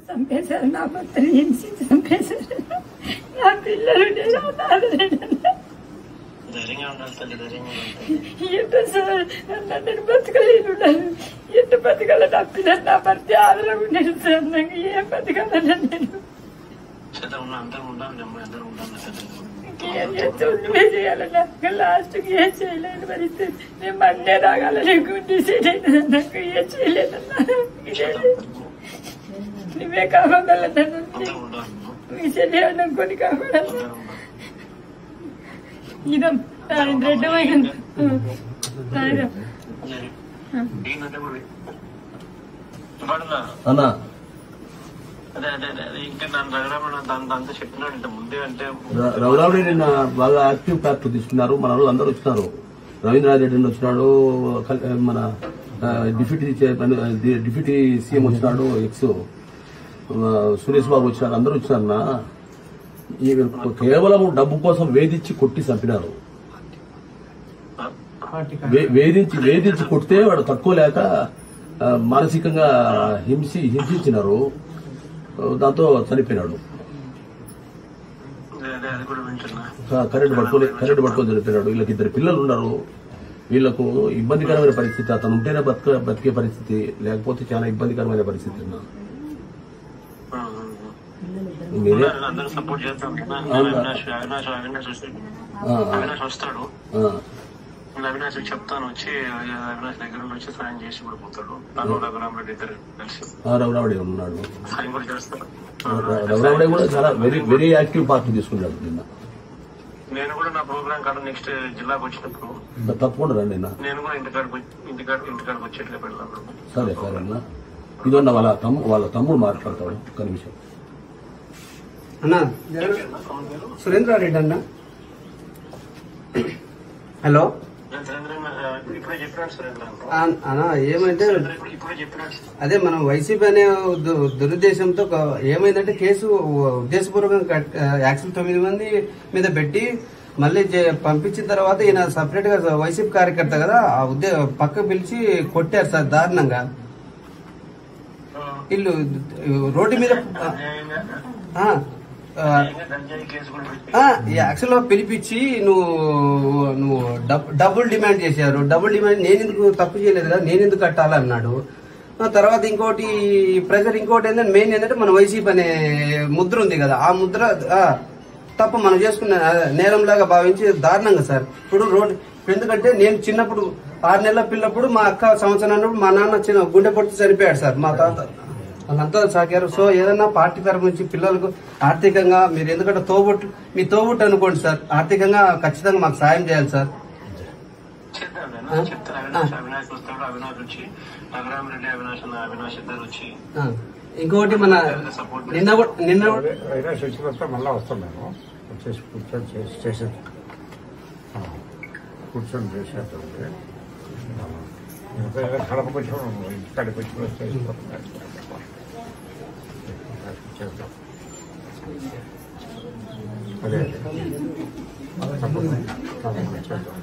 చంపేశారు. నా భర్తని హింసించి చంపేశారు. నా పిల్లలు ఎంత సార్ నేను బతకలేను. ఎంత బతకాల నా పిల్లలు నా భర్త ఆదరవు నేను సార్. నాకు ఏం బతకాలన్నా నేను నువ్వే చేయాలన్నా. లాస్ట్కి ఏం చేయలేను పరిస్థితి. నేను మన్నే రాగాలని గుండె చేయలేదు. నాకు ఏం చేయలేదన్నా. నువ్వే కాపాడాలన్నా. మీ చెల్లి కొని కాపాడాలన్నా. ఇదం రెడ్డి అన్నా రఘురాముడి నిన్న బాగా యాక్టివ్ ప్యాక్ తీసుకున్నారు. మన వాళ్ళు అందరూ వచ్చినారు. రవీంద్రనాథ్ రెడ్డి వచ్చినాడు, మన డిప్యూటీ సీఎం వచ్చినాడు, ఎక్స్ సురేష్ బాబు వచ్చినారు, అందరూ వచ్చినారన్నా. కేవలం డబ్బు కోసం వేధించి కొట్టి చంపినారు. వేధించి కొడితే వాడు తట్టుకోలేక మానసికంగా హింసించినారు. దాంతో చనిపోయినాడు. కరెంటు పట్టుకొని చనిపోయినాడు. వీళ్ళకి 2 పిల్లలు ఉన్నారు. వీళ్లకు ఇబ్బందికరమైన పరిస్థితి. అతను ఉంటేనే బతికే పరిస్థితి, లేకపోతే చాలా ఇబ్బందికరమైన పరిస్థితి. మీరే వస్తాడు. అవినాష్ చెప్తాను వచ్చి అవినాష్ దగ్గర వచ్చి సాయం చేసి కూడా పోతాడు. రఘురామరెడ్డి ఇద్దరు కలిసి రఘురాముడే ఉన్నాడు. సాయం కూడా చేస్తాడు. రఘురాముడే కూడా చాలా వెరీ యాక్టివ్ పార్టీ తీసుకున్నాడు. నిన్న నేను కూడా నా ప్రోగ్రామ్ కాడ నెక్స్ట్ జిల్లాకు వచ్చినప్పుడు తప్పకుండా రండి. నేను కూడా ఇంటికాడికి వచ్చేట్లే పెడతాను. సరే అన్న. ఇదన్న వాళ్ళ తమ్ముడు మాట్లాడతాడు. ఒక్క నిమిషం అన్నా. సురేంద్రారెడ్డి అన్న. హలో అన్నా. ఏమంటే అదే మనం వైసీపీ అనే దురుద్దేశంతో ఏమైందంటే కేసు ఉద్దేశపూర్వకంగా యాక్చువల్ 9 మంది మీద పెట్టి మళ్ళీ పంపించిన తర్వాత ఈయన సపరేట్ గా వైసీపీ కార్యకర్త కదా, పక్క పిలిచి కొట్టారు సార్ దారుణంగా. వీళ్ళు రోడ్డు మీద యాక్చువల్ గా పిలిపించి నువ్వు డబుల్ డిమాండ్ చేశారు. డబుల్ డిమాండ్ నేను ఎందుకు తప్పు చేయలేదు కదా, నేను ఎందుకు కట్టాలన్నాడు. తర్వాత ఇంకోటి ప్రెజర్, ఇంకోటి ఏంటంటే మెయిన్ ఏంటంటే మన వైసీపీ అనే ముద్ర ఉంది కదా, ఆ ముద్ర తప్ప మనం చేసుకున్న నేరంలాగా భావించి దారుణంగా సార్. ఇప్పుడు రోడ్డు ఎందుకంటే నేను చిన్నప్పుడు 6 నెలల పిల్లప్పుడు మా అక్క సంవత్సరం అన్నప్పుడు మా నాన్న గుండె పొట్టి చనిపోయాడు సార్. మా తాత వాళ్ళంతా సాగారు. సో ఏదన్నా పార్టీ తరఫు నుంచి పిల్లలకు ఆర్థికంగా మీరు ఎందుకంటే మీ తోబుట్టు అనుకోండి సార్, ఆర్థికంగా ఖచ్చితంగా మాకు సాయం చేయాలి సార్. ఇంకొకటి మన నిన్న మళ్ళా వస్తాం మేము వచ్చేసి కూర్చొని చేసేటండి. కడపకు వచ్చి ఇంటికాడికి వచ్చి చేసిపోతున్నాం. అదే తప్పకుండా చేద్దాం.